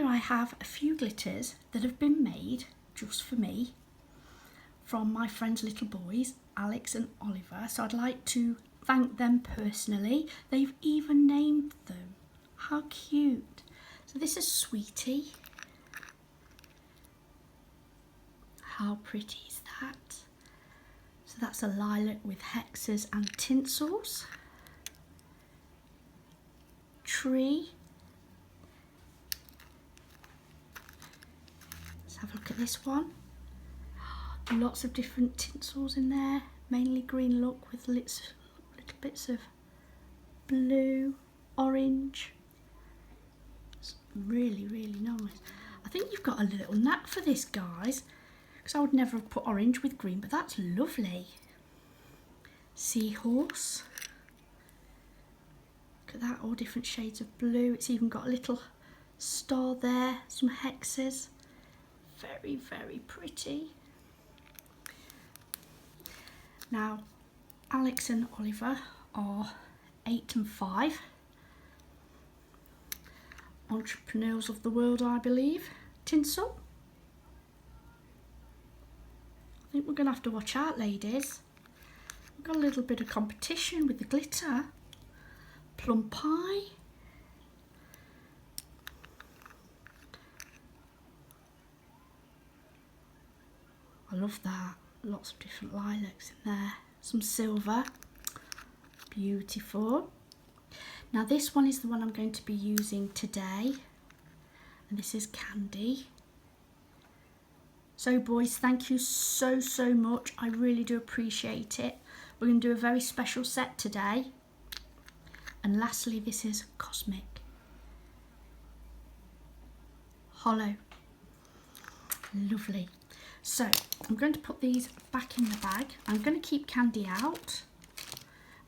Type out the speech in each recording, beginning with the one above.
I have a few glitters that have been made just for me from my friends' little boys, Alex and Oliver. So I'd like to thank them personally. They've even named them. How cute. So this is Sweetie. How pretty is that? So that's a lilac with hexes and tinsels. Tree. Let's have a look at this one. Lots of different tinsels in there, mainly green look with little bits of blue, orange. It's really, really nice. I think you've got a little knack for this, guys, because I would never have put orange with green, but that's lovely. Seahorse. Look at that, all different shades of blue. It's even got a little star there, some hexes. Very, very pretty. Now, Alex and Oliver are 8 and 5. Entrepreneurs of the world, I believe. Tinsel. I think we're going to have to watch out, ladies. We've got a little bit of competition with the glitter. Plum pie. I love that. Lots of different lilacs in there. Some silver. Beautiful. Now this one is the one I'm going to be using today. And this is Candy. So boys, thank you so much. I really do appreciate it. We're going to do a very special set today. And lastly, this is Cosmic. Hollow. Lovely. So I'm going to put these back in the bag. I'm going to keep Candy out.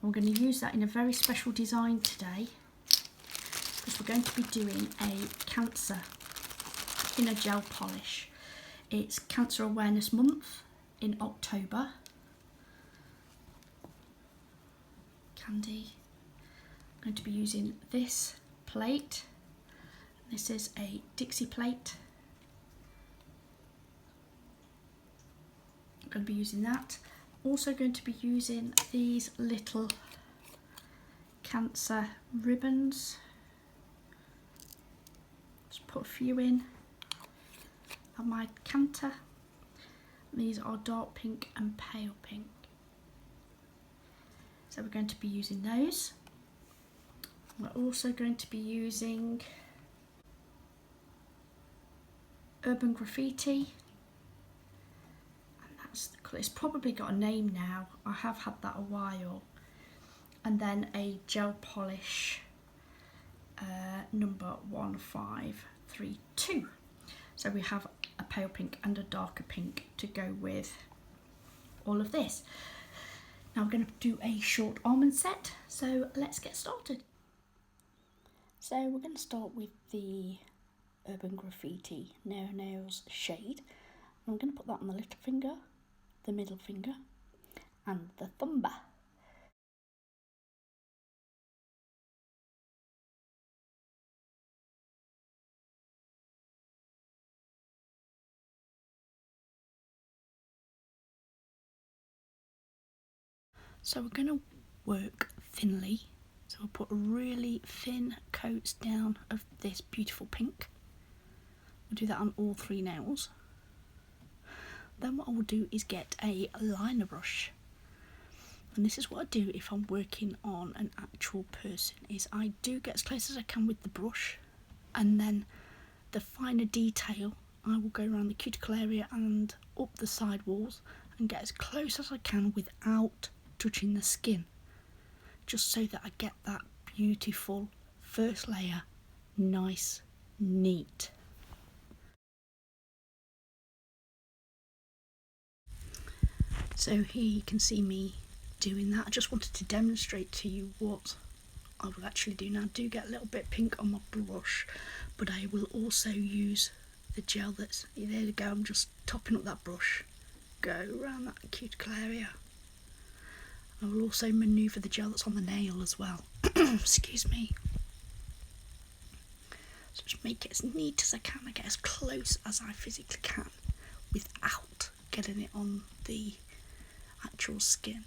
We're going to use that in a very special design today because we're going to be doing a cancer in a gel polish. It's Cancer Awareness Month in October. Candy. I'm going to be using this plate. This is a Dixie plate. I'm going to be using that. Also going to be using these little cancer ribbons. Just put a few in of my canter. These are dark pink and pale pink. So we're going to be using those. We're also going to be using Urban Graffiti. It's probably got a name now. I have had that a while. And then a gel polish number 1532. So we have a pale pink and a darker pink to go with all of this. Now we're going to do a short almond set. So let's get started. So we're going to start with the Urban Graffiti Nails shade. I'm going to put that on the little finger, the middle finger and the thumb. So we're going to work thinly, so we'll put really thin coats down of this beautiful pink. We'll do that on all 3 nails. Then what I will do is get a liner brush, and this is what I do if I'm working on an actual person, is I do get as close as I can with the brush, and then the finer detail I will go around the cuticle area and up the side walls and get as close as I can without touching the skin, just so that I get that beautiful first layer nice, neat. So here you can see me doing that. I just wanted to demonstrate to you what I will actually do. Now I do get a little bit pink on my brush, but I will also use the gel that's, there we go, I'm just topping up that brush, go around that cuticle area. I will also manoeuvre the gel that's on the nail as well. Excuse me. So just make it as neat as I can. I get as close as I physically can without getting it on the actual skin.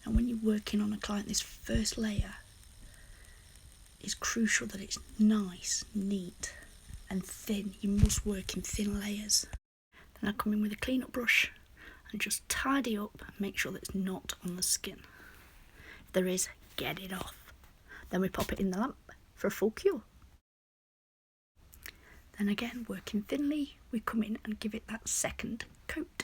And when you're working on a client, this first layer is crucial, that it's nice, neat and thin. You must work in thin layers. Then I come in with a clean up brush and just tidy up and make sure that it's not on the skin. If there is, get it off. Then we pop it in the lamp for a full cure. Then again, working thinly, we come in and give it that second coat.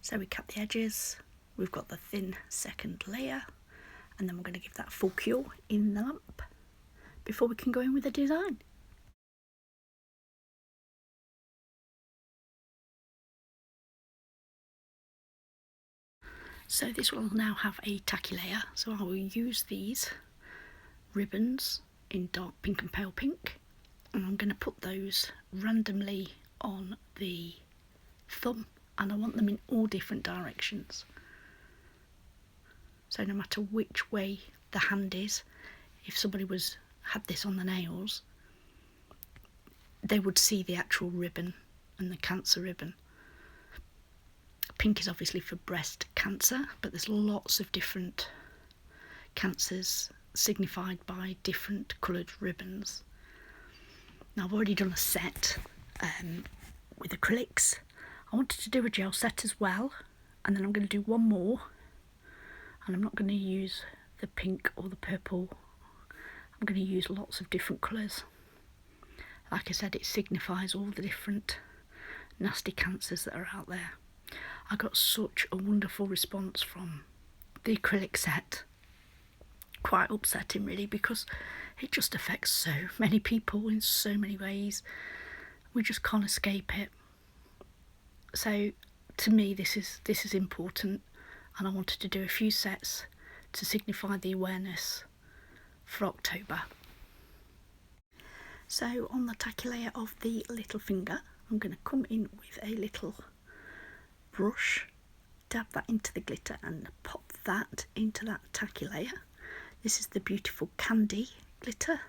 So we cut the edges, we've got the thin second layer, and then we're going to give that full cure in the lamp before we can go in with the design. So this will now have a tacky layer, so I will use these ribbons in dark pink and pale pink, and I'm going to put those randomly on the thumb, and I want them in all different directions. So no matter which way the hand is, if somebody had this on the nails, they would see the actual ribbon and the cancer ribbon. Pink is obviously for breast cancer, but there's lots of different cancers signified by different coloured ribbons. Now I've already done a set with acrylics. I wanted to do a gel set as well, and then I'm going to do one more, and I'm not going to use the pink or the purple. I'm going to use lots of different colours. Like I said, it signifies all the different nasty cancers that are out there. I got such a wonderful response from the acrylic set. Quite upsetting really, because it just affects so many people in so many ways. We just can't escape it. So to me this is important, and I wanted to do a few sets to signify the awareness for October. So on the tacky layer of the little finger, I'm going to come in with a little brush, dab that into the glitter and pop that into that tacky layer. This is the beautiful candy glitter,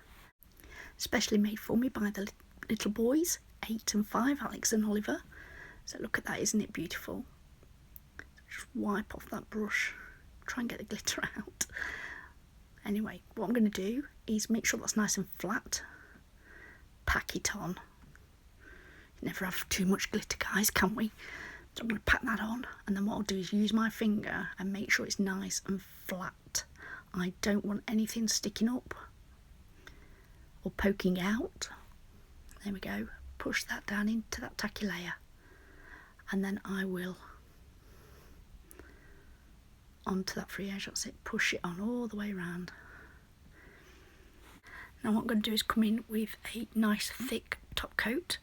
specially made for me by the little boys, 8 and 5, Alex and Oliver. So look at that, isn't it beautiful? Just wipe off that brush, try and get the glitter out. Anyway, what I'm going to do is make sure that's nice and flat, pack it on. You never have too much glitter, guys, can we? So I'm going to pack that on, and then what I'll do is use my finger and make sure it's nice and flat. I don't want anything sticking up or poking out. There we go. Push that down into that tacky layer, and then I will onto that free edge. That's it. Push it on all the way around. Now what I'm going to do is come in with a nice thick top coat.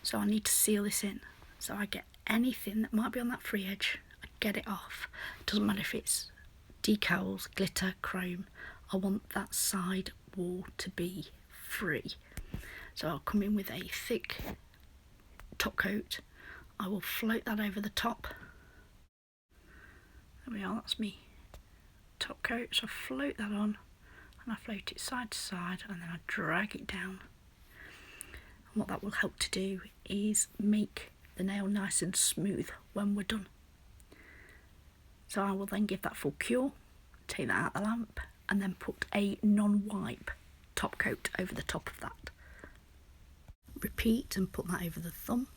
So I need to seal this in. So I get anything that might be on that free edge, I get it off. It doesn't matter if it's decals, glitter, chrome. I want that side wall to be free. So I'll come in with a thick top coat. I will float that over the top. There we are, that's me top coat. So I float that on, and I float it side to side, and then I drag it down. And what that will help to do is make the nail nice and smooth when we're done. So I will then give that full cure, take that out of the lamp, and then put a non-wipe top coat over the top of that. Repeat and put that over the thumb.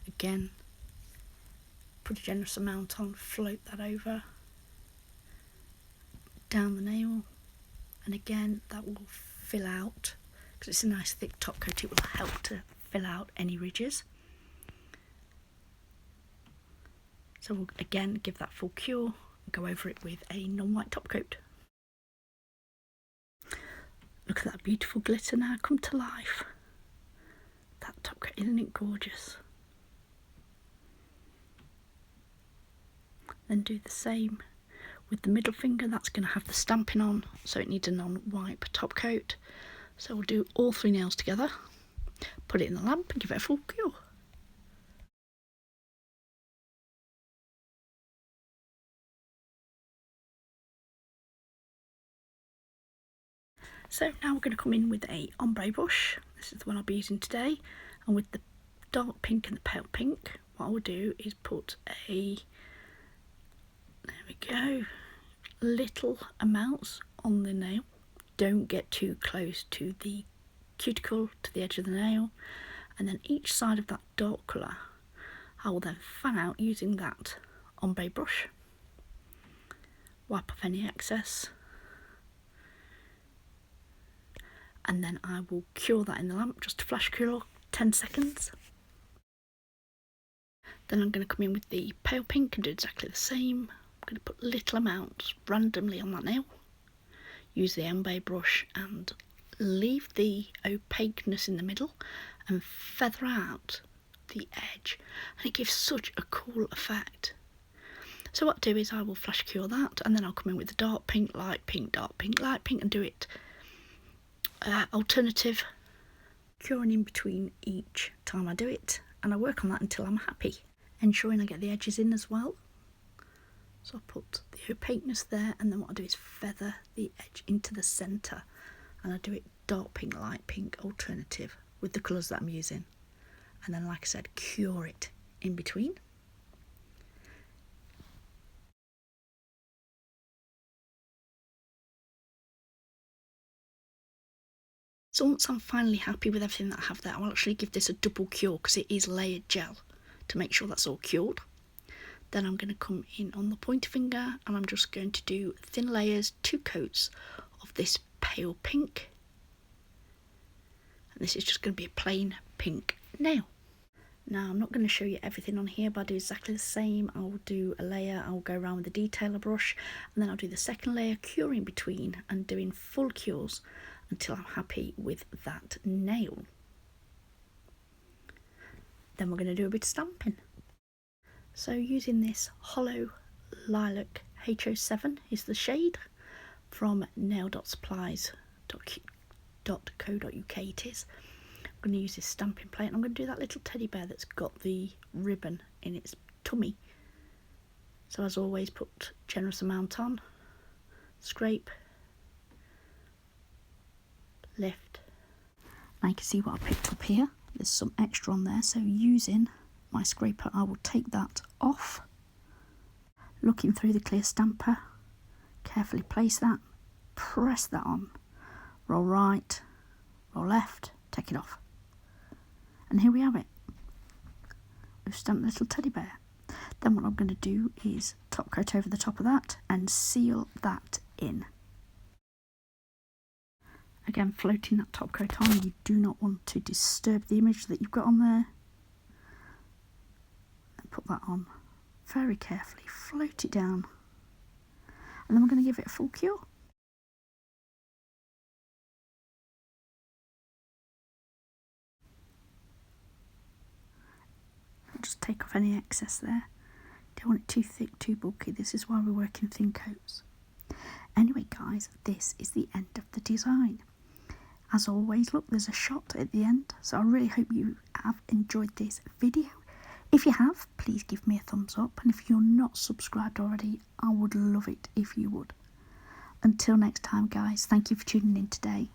Again, put a generous amount on, float that over, down the nail, and again that will fill out, because it's a nice thick top coat, it will help to fill out any ridges. So we'll again give that full cure and go over it with a non-white top coat. Look at that beautiful glitter now come to life. That top coat, isn't it gorgeous? Then do the same With the middle finger, that's going to have the stamping on, so it needs a non-wipe top coat. So we'll do all 3 nails together, put it in the lamp and give it a full cure. So now we're going to come in with a ombre brush. This is the one I'll be using today, and with the dark pink and the pale pink, what I will do is put a, there we go, little amounts on the nail. Don't get too close to the cuticle, to the edge of the nail, and then each side of that dark colour I will then fan out using that ombre brush. Wipe off any excess, and then I will cure that in the lamp, just to flash cure 10 seconds. Then I'm going to come in with the pale pink and do exactly the same. I'm going to put little amounts randomly on that nail, use the ombre brush and leave the opaqueness in the middle and feather out the edge, and it gives such a cool effect. So what I do is I will flash cure that, and then I'll come in with the dark pink, light pink, dark pink, light pink, and do it alternative, curing in between each time I do it, and I work on that until I'm happy, ensuring I get the edges in as well. So I put the opaqueness there, and then what I do is feather the edge into the centre, and I do it dark pink, light pink, alternative with the colours that I'm using, and then like I said, cure it in between. So once I'm finally happy with everything that I have there, I'll actually give this a double cure because it is layered gel, to make sure that's all cured. Then I'm going to come in on the pointer finger and I'm just going to do thin layers, 2 coats of this pale pink. And this is just going to be a plain pink nail. Now I'm not going to show you everything on here, but I do exactly the same. I'll do a layer, I'll go around with the detailer brush, and then I'll do the second layer, cure in between, and doing full cures until I'm happy with that nail. Then we're going to do a bit of stamping. So using this Hollow Lilac H07 is the shade, from nail.supplies.co.uk it is. I'm going to use this stamping plate, and I'm going to do that little teddy bear that's got the ribbon in its tummy. So as always, put generous amount on, scrape, lift. Now you can see what I picked up here. There's some extra on there, so using my scraper I will take that off. Looking through the clear stamper, carefully place that, press that on, roll right, roll left, take it off. And here we have it. We've stamped the little teddy bear. Then what I'm going to do is top coat over the top of that and seal that in. Again, floating that top coat on, you do not want to disturb the image that you've got on there. And put that on very carefully, float it down, and then we're going to give it a full cure. Just take off any excess there. Don't want it too thick, too bulky. This is why we're working thin coats. Anyway guys, this is the end of the design. As always, look, there's a shot at the end, so I really hope you have enjoyed this video. If you have, please give me a thumbs up, and if you're not subscribed already, I would love it if you would. Until next time guys, thank you for tuning in today.